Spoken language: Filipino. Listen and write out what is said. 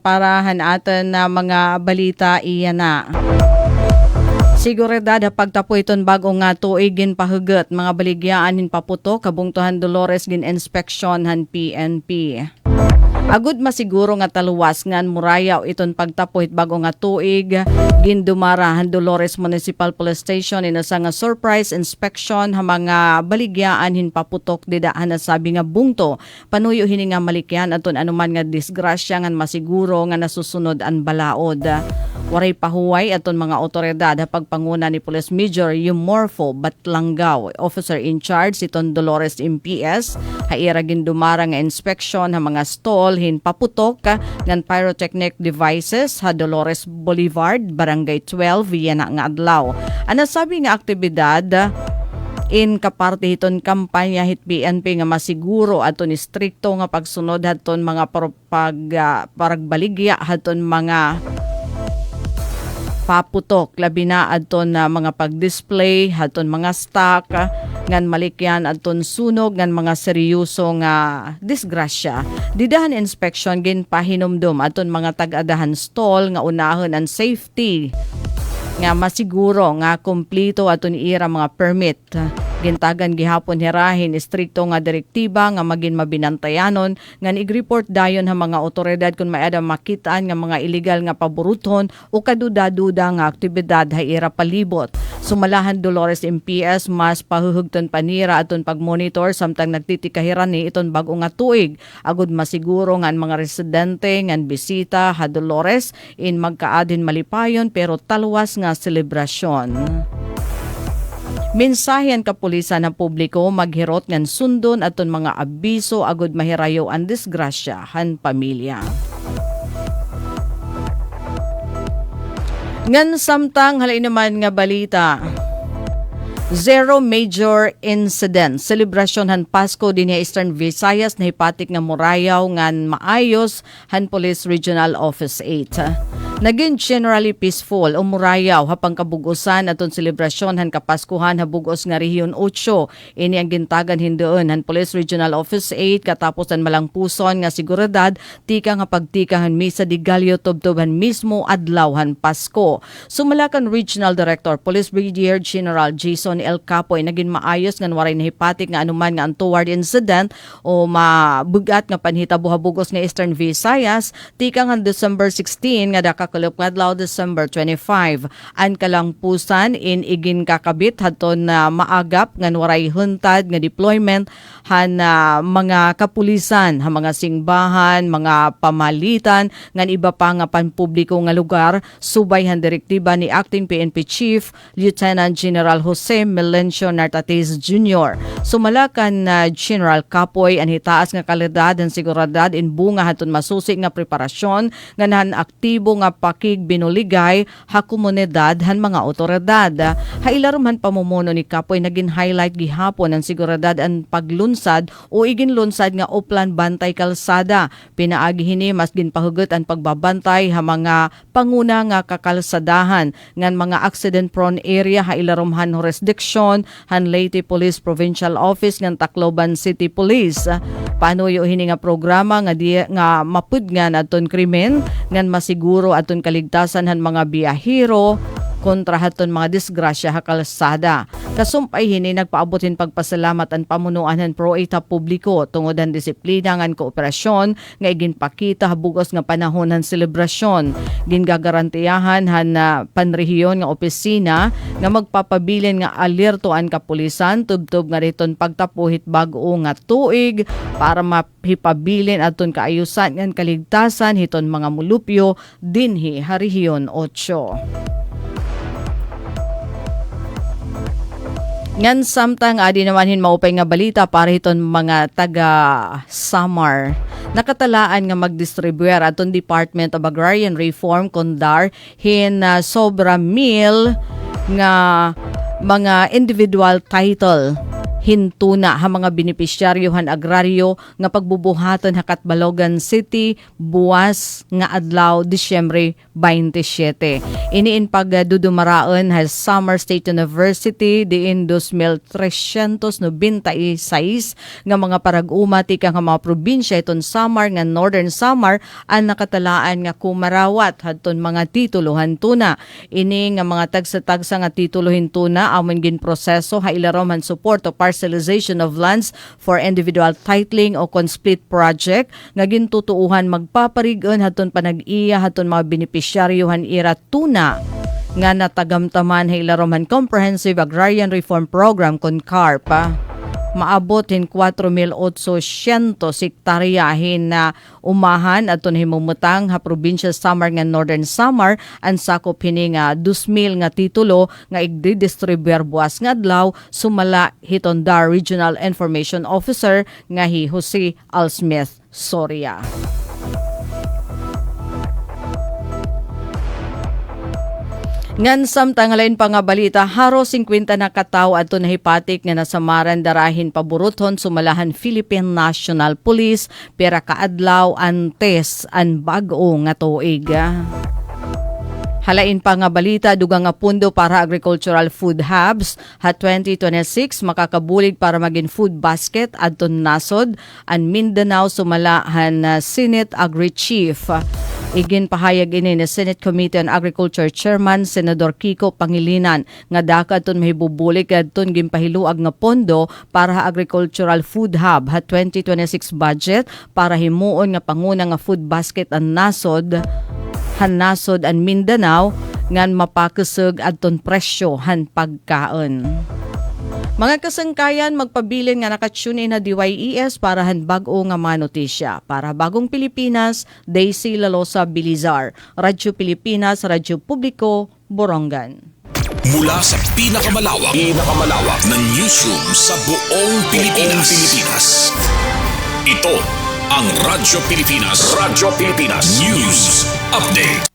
Parahan atin na mga balita iyan na. Seguridad pagtapo iton bago nga tuig gin pahugot mga baligyaan hin paputo kabungtuhan Dolores gin inspeksyon han PNP. Agud masiguro nga taluwas ngan murayaw iton pagtapuhit bago nga tuig gindumara han Dolores Municipal Police Station inasa nga surprise inspection ha mga baligyan hin paputok didaan na sabi nga bungto panuyo hini nga malikyan aton anuman nga disgrasya ngan masiguro nga nasusunod an balaod. Waray pahuway aton mga otoridad ha pagpanguna ni Police Major Yumorfo Batlanggaw, officer in charge iton Dolores MPS, haira gindumara nga inspeksyon ha mga stall hin paputok ngan pyrotechnic devices ha Dolores Boulevard, Barangay 12, Vienna nga adlaw. Ana sabi nga aktibidad in kaparte hiton kampanya hit PNP nga masiguro aton istrikto nga pagsunod haton mga paragbaligya haton mga paputok labi na adton na mga pag-display haton mga stock ngan malikyan adton sunog ngan mga seryoso nga disgrasya. Didahan inspection gin pahinumdum aton mga tag-adahan stall nga unahon ang safety nga masiguro nga kompleto aton ira mga permit. Gintagan gihapon hirahin istrikto nga direktiba nga magin mabinantayanon ngan i-report dayon ha mga otoridad kung maada makitaan nga mga illegal nga paboruton o kaduda-duda nga aktibidad ha ira palibot. Sumalahan Dolores MPS mas pahuhugton panira aton pagmonitor samtang nagtitikahiran ni iton bag-o nga tuig. Agud masiguro nga mga residente ngan bisita ha Dolores in magkaadin malipayon pero talwas nga selebrasyon. Mensahen kapulisan ng publiko maghirot ngan sundon aton mga abiso agud mahirayo ang disgrasya han pamilya. Ngan samtang halin naman nga balita. Zero major incident. Selebrasyon han Pasko din Eastern Visayas na hipatik nga murayaw ngan maayos han Police Regional Office 8. Naging generally peaceful o murayaw hapang kabugusan aton selebrasyon han kapaskuhan habugos nga Rehiyon 8. Ini ang gintagan hindoon han Police Regional Office 8 katapos ang malangpuson nga seguridad tika nga pagtikahan misa di Galyo tubtuban mismo adlaw han Pasko. Sumalakan Regional Director Police Brigadier General Jason L. Capoy naging maayos ngan waray nahipatik nga anuman nga untoward incident o mabugat nga panhitabo habugos nga Eastern Visayas tika nga December 16 nga dakakulop nga adlaw December 25. An kalangpusan in igin kakabit haton na maagap ngan waray huntad nga deployment han mga kapulisan ha mga singbahan, mga pamalitan ngan iba pa nga panpubliko nga lugar subay han direktiba ni Acting PNP Chief Lieutenant General Jose Melencio Nartates Jr. Sumalakan na General Capoy ang hitaas nga kalidad ang seguridad in bunga haton masusi nga preparasyon nganahan aktibo nga pakig binuligay ha komunidad han mga otoridad. Hailaruman pamumuno ni Capoy naging highlight gihapon ang seguridad ang paglunsad o igin lunsad nga uplan bantay kalsada. Pinaagi hini mas ginpahugot ang pagbabantay ha mga panguna nga kakalsadahan ngan mga accident prone area hailarumhan jurisdiction han Leyte Police Provincial Office ngan Tacloban City Police. Panuyo hini nga programa nga nga mapudngan aton krimen ngan masiguro aton kaligtasan han mga biyahero kontra haton mga disgrasya ha kalsada. Kasumpay hini nagpaabotin pagpasalamat ang pamunuan han PRO-8 publiko tungod ang disiplina ngan kooperasyon nga iginpakita habugos nga panahon han selebrasyon. Gingagarantiyahan han panrehiyon nga opisina nga magpapabilin nga alerto ang kapulisan tubtob nga riton pagtapuhit bag-o nga tuig para mahipabilin aton kaayusan ngan kaligtasan hiton mga mulupyo dinhi ha Rehiyon 8. Ngan samtang adi naman hin maupay nga balita para hiton mga taga Samar. Nakatalaan nga magdistribuer aton Department of Agrarian Reform kondar hin sobra mil nga mga individual title hintuna ha mga benepisyaryohan agraryo nga pagbubuhaton hakat Balogan City buwas nga adlaw Disyembre 27. Iniin pagdudumaraon ha Samar State University diin 2,396 nga mga parag-uma tika nga mga probinsya iton Samar nga Northern Samar ang nakatalaan nga kumarawat hadton mga titulo hantuna. Ini nga mga tagsa-tagsa nga titulo hintuna amon gin proseso ha ilarom han support o parcelization of lands for individual titling o complete project nga gintutuuhan magpaparigon haton panag-iya haton mga benepisyaryohan ira tuna nga natagamtaman hilaroman Comprehensive Agrarian Reform Program kon CARP. Maabot hin 4,800 hektaryahin na umahan aton himumutang ha probinsya Samar nga Northern Samar ang sakop hini nga 2,000 nga titulo nga igdidistribuer buwas nga adlaw sumala Hitondar Regional Information Officer nga hi Jose Alsmith Soria. Ngan samtangalain pa nga balita, haro 50 na katawo ato na hipatik nga nasamaran darahin paburuton sumalahan Philippine National Police pera kaadlaw antes an bag-o nga tuig. Halain pa nga balita, dugang nga pundo para agricultural food hubs ha 2026 makakabulig para maging food basket adton nasod an Mindanao sumalahan Senate Agri Chief. Igin pahayag ini ni Senate Committee on Agriculture Chairman Senador Kiko Pangilinan nga dakadton mahibubulig kadton ginpahiluag nga pondo para ha agricultural food hub ha 2026 budget para himuon nga panguna nga food basket ang nasod an Mindanao ngan mapakusog adton presyo han pagkaon. Mga kasangkayan, magpabilin nga nakatune na DYES para han bag-o nga mga notisya. Para Bagong Pilipinas, Daisy Lalosa Bilizar. Radyo Pilipinas, Radyo Publiko, Borongan. Mula sa pinakamalawak na newsroom sa buong Pilipinas. Ito ang Radyo Pilipinas News Update.